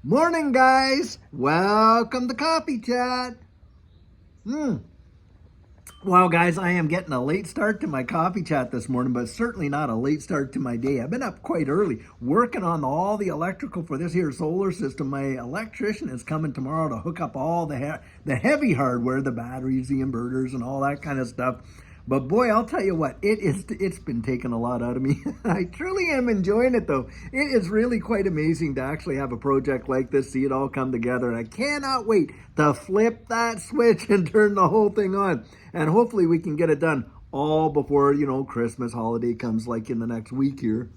Morning, guys. Welcome to Coffee Chat. Well, guys, I am getting a late start to my coffee chat this morning, but certainly not a late start to my day. I've been up quite early working on all the electrical for this here solar system. My electrician is coming tomorrow to hook up all the heavy hardware, the batteries, the inverters, and all that kind of stuff. But boy, I'll tell you what, it's been taking a lot out of me. I truly am enjoying it though. It is really quite amazing to actually have a project like this, see it all come together. And I cannot wait to flip that switch and turn the whole thing on. And hopefully we can get it done all before, Christmas holiday comes like in the next week here.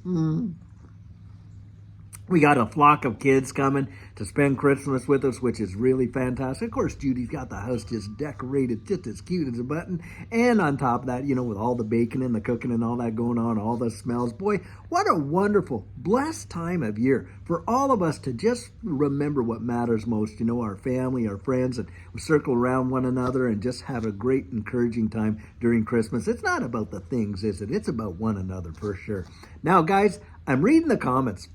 We got a flock of kids coming to spend Christmas with us, which is really fantastic. Of course, Judy's got the house just decorated, just as cute as a button. And on top of that, with all the baking and the cooking and all that going on, all the smells. Boy, what a wonderful, blessed time of year for all of us to just remember what matters most. Our family, our friends, and we circle around one another and just have a great, encouraging time during Christmas. It's not about the things, is it? It's about one another for sure. Now, guys, I'm reading the comments.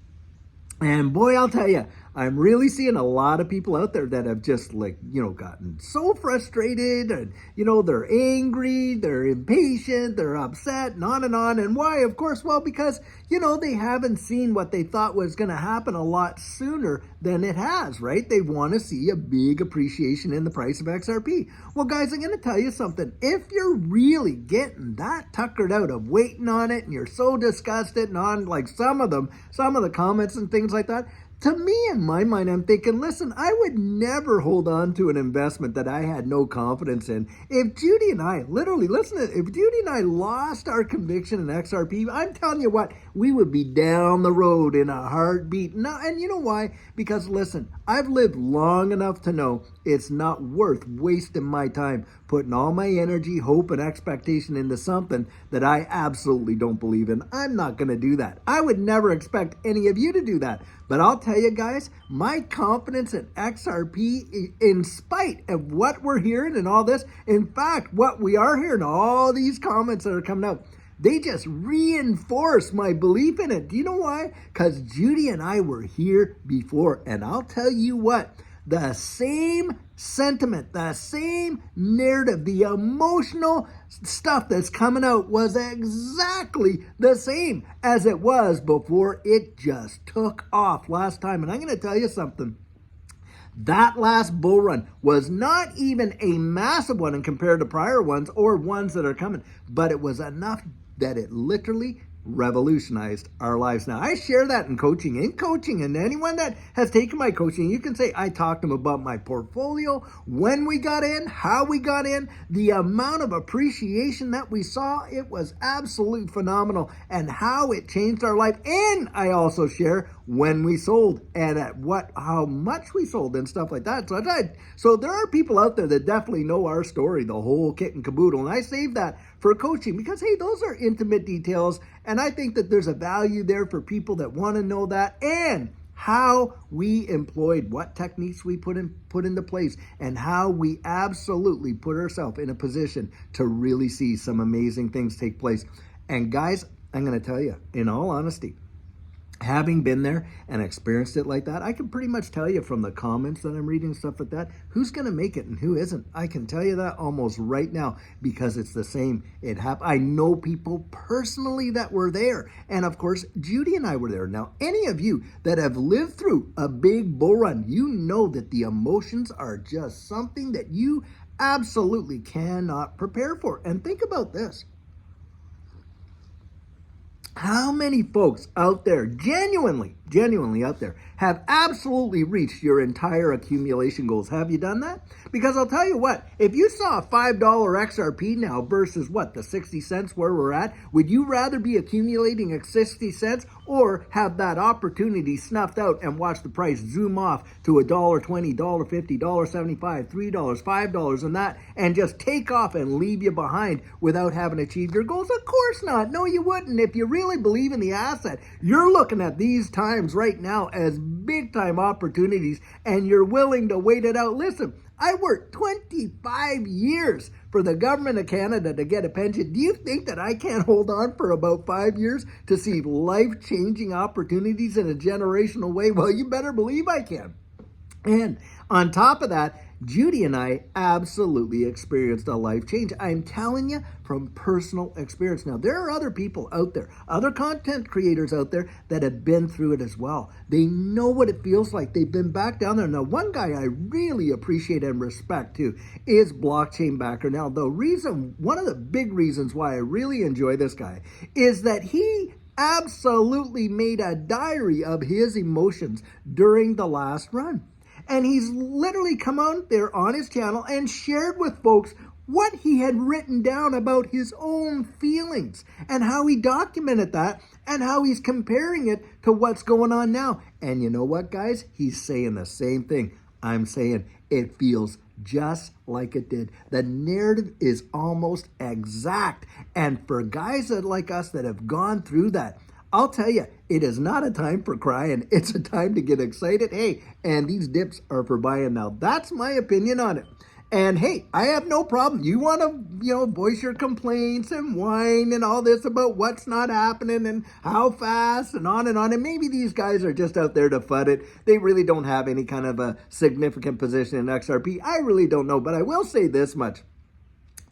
And boy, I'll tell you, I'm really seeing a lot of people out there that have just gotten so frustrated and, they're angry, they're impatient, they're upset and on and on. And why? Of course, well, because, they haven't seen what they thought was going to happen a lot sooner than it has, right? They want to see a big appreciation in the price of XRP. Well, guys, I'm going to tell you something. If you're really getting that tuckered out of waiting on it and you're so disgusted and on like some of the comments and things like that, to me, in my mind, I'm thinking, listen, I would never hold on to an investment that I had no confidence in. If Judy and I, literally, if Judy and I lost our conviction in XRP, I'm telling you what, we would be down the road in a heartbeat. Now, and you know why? Because listen, I've lived long enough to know it's not worth wasting my time putting all my energy, hope, and expectation into something that I absolutely don't believe in. I'm not going to do that. I would never expect any of you to do that. But I'll tell you guys, my confidence in XRP, in spite of what we're hearing and all this, in fact, what we are hearing, all these comments that are coming out, they just reinforce my belief in it. Do you know why? Because Judy and I were here before. And I'll tell you what, the same sentiment, the same narrative, the emotional stuff that's coming out was exactly the same as it was before it just took off last time. And I'm going to tell you something. That last bull run was not even a massive one in compared to prior ones or ones that are coming, but it was enough that it literally revolutionized our lives. Now, I share that in coaching, and anyone that has taken my coaching, you can say I talked to them about my portfolio, when we got in, how we got in, the amount of appreciation that we saw. It was absolutely phenomenal, and how it changed our life. And I also share when we sold and how much we sold and stuff like that. So there are people out there that definitely know our story, the whole kit and caboodle. And I saved that for coaching because, hey, those are intimate details. And I think that there's a value there for people that want to know that and how we employed, what techniques we put into place, and how we absolutely put ourselves in a position to really see some amazing things take place. And guys, I'm going to tell you, in all honesty, having been there and experienced it like that, I can pretty much tell you from the comments that I'm reading, stuff like that, who's going to make it and who isn't. I can tell you that almost right now because it's the same. I know people personally that were there. And of course, Judy and I were there. Now, any of you that have lived through a big bull run, you know that the emotions are just something that you absolutely cannot prepare for. And think about this. How many folks out there, genuinely out there, have absolutely reached your entire accumulation goals? Have you done that? Because I'll tell you what, if you saw a $5 XRP now versus the 60 cents where we're at, would you rather be accumulating at 60 cents or have that opportunity snuffed out and watch the price zoom off to $1.20, $1.50, $1.75, $3, $5 and that, and just take off and leave you behind without having achieved your goals? Of course not. No, you wouldn't. If you really believe in the asset, you're looking at these times times right now as big time opportunities, and you're willing to wait it out. Listen, I worked 25 years for the government of Canada to get a pension. Do you think that I can't hold on for about 5 years to see life-changing opportunities in a generational way? Well, you better believe I can. And on top of that, Judy and I absolutely experienced a life change. I'm telling you from personal experience. Now, there are other people out there, other content creators out there that have been through it as well. They know what it feels like. They've been back down there. Now, one guy I really appreciate and respect too is Blockchain Backer. Now, one of the big reasons why I really enjoy this guy is that he absolutely made a diary of his emotions during the last run. And he's literally come out there on his channel and shared with folks what he had written down about his own feelings and how he documented that and how he's comparing it to what's going on now. And you know what, guys? He's saying the same thing. I'm saying it feels just like it did. The narrative is almost exact. And for guys like us that have gone through that, I'll tell you, it is not a time for crying. It's a time to get excited. Hey, and these dips are for buying now. That's my opinion on it. And hey, I have no problem. You want to, voice your complaints and whine and all this about what's not happening and how fast and on and on. And maybe these guys are just out there to FUD it. They really don't have any kind of a significant position in XRP. I really don't know, but I will say this much.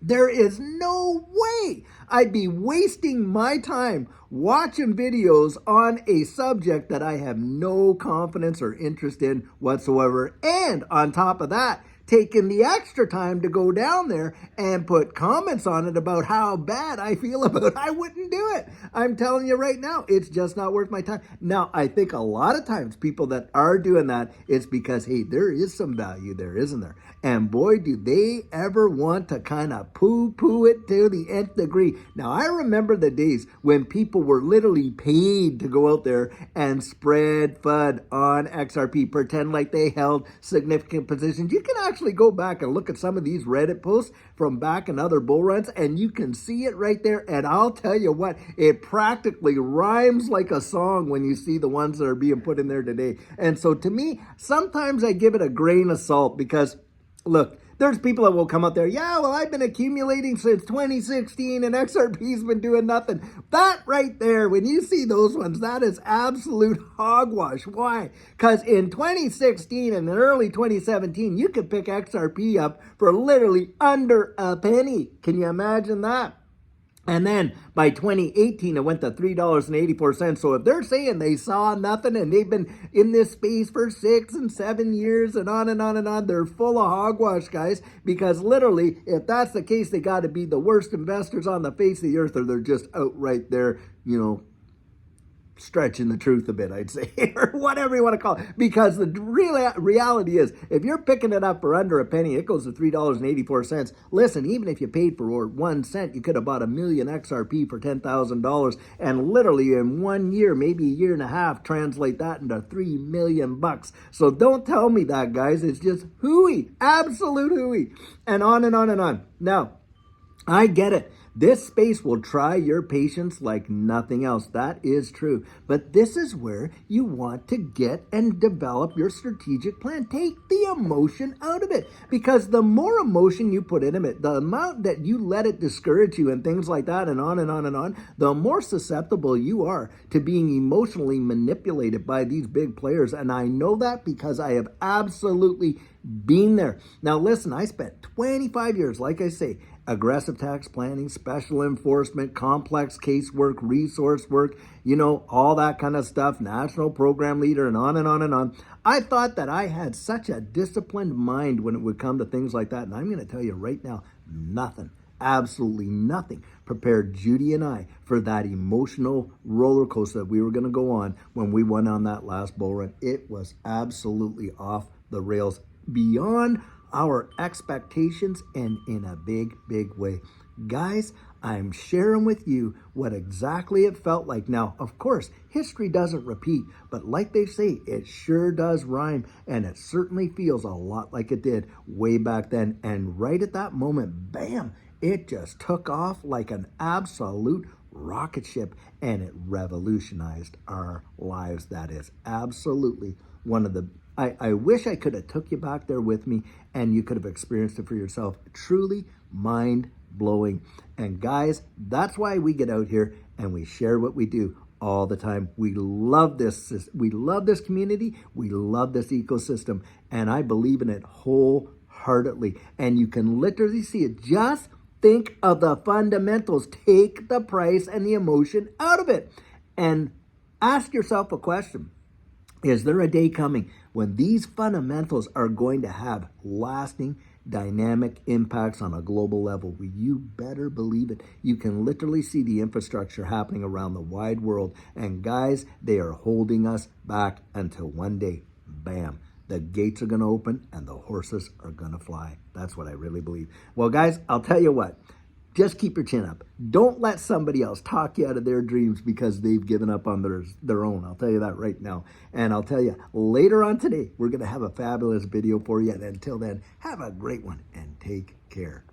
There is no way I'd be wasting my time watching videos on a subject that I have no confidence or interest in whatsoever. And on top of that, taking the extra time to go down there and put comments on it about how bad I feel about it. I wouldn't do it. I'm telling you right now, it's just not worth my time. Now, I think a lot of times people that are doing that, it's because, hey, there is some value there, isn't there? And boy, do they ever want to kind of poo-poo it to the nth degree. Now, I remember the days when people were literally paid to go out there and spread FUD on XRP, pretend like they held significant positions. You can actually go back and look at some of these Reddit posts from back in other bull runs, and you can see it right there. And I'll tell you what, it practically rhymes like a song when you see the ones that are being put in there today. And so to me, sometimes I give it a grain of salt because, look, there's people that will come out there, yeah, well, I've been accumulating since 2016 and XRP's been doing nothing. That right there, when you see those ones, that is absolute hogwash. Why? Because in 2016 and early 2017, you could pick XRP up for literally under a penny. Can you imagine that? And then by 2018, it went to $3.84. So if they're saying they saw nothing and they've been in this space for 6 and 7 years and on and on and on, they're full of hogwash, guys. Because literally, if that's the case, they got to be the worst investors on the face of the earth, or they're just outright there, stretching the truth a bit, I'd say, or whatever you want to call it. Because the reality is, if you're picking it up for under a penny, it goes to $3.84. Listen, even if you paid for 1 cent, you could have bought 1 million XRP for $10,000, and literally in 1 year, maybe a year and a half, translate that into $3 million bucks. So don't tell me that, guys. It's just hooey, absolute hooey, and on and on and on. Now, I get it. This space will try your patience like nothing else. That is true. But this is where you want to get and develop your strategic plan. Take the emotion out of it. Because the more emotion you put into it, the amount that you let it discourage you and things like that and on and on and on, the more susceptible you are to being emotionally manipulated by these big players. And I know that because I have absolutely been there. Now listen, I spent 25 years, like I say, aggressive tax planning, special enforcement, complex casework, resource work, all that kind of stuff, national program leader, and on and on and on. I thought that I had such a disciplined mind when it would come to things like that. And I'm going to tell you right now, nothing, absolutely nothing prepared Judy and I for that emotional roller coaster that we were going to go on when we went on that last bull run. It was absolutely off the rails, beyond our expectations, and in a big, big way. Guys, I'm sharing with you what exactly it felt like. Now, of course, history doesn't repeat, but like they say, it sure does rhyme, and it certainly feels a lot like it did way back then. And right at that moment, bam, it just took off like an absolute rocket ship, and it revolutionized our lives. That is absolutely one of the, I wish I could have took you back there with me and you could have experienced it for yourself. Truly mind-blowing. And guys, that's why we get out here and we share what we do all the time. We love this. We love this community. We love this ecosystem. And I believe in it wholeheartedly. And you can literally see it. Just think of the fundamentals. Take the price and the emotion out of it. And ask yourself a question. Is there a day coming when these fundamentals are going to have lasting, dynamic impacts on a global level? Well, you better believe it. You can literally see the infrastructure happening around the wide world. And guys, they are holding us back until one day, bam, the gates are going to open and the horses are going to fly. That's what I really believe. Well, guys, I'll tell you what. Just keep your chin up. Don't let somebody else talk you out of their dreams because they've given up on their own. I'll tell you that right now. And I'll tell you later on today, we're going to have a fabulous video for you. And until then, have a great one and take care.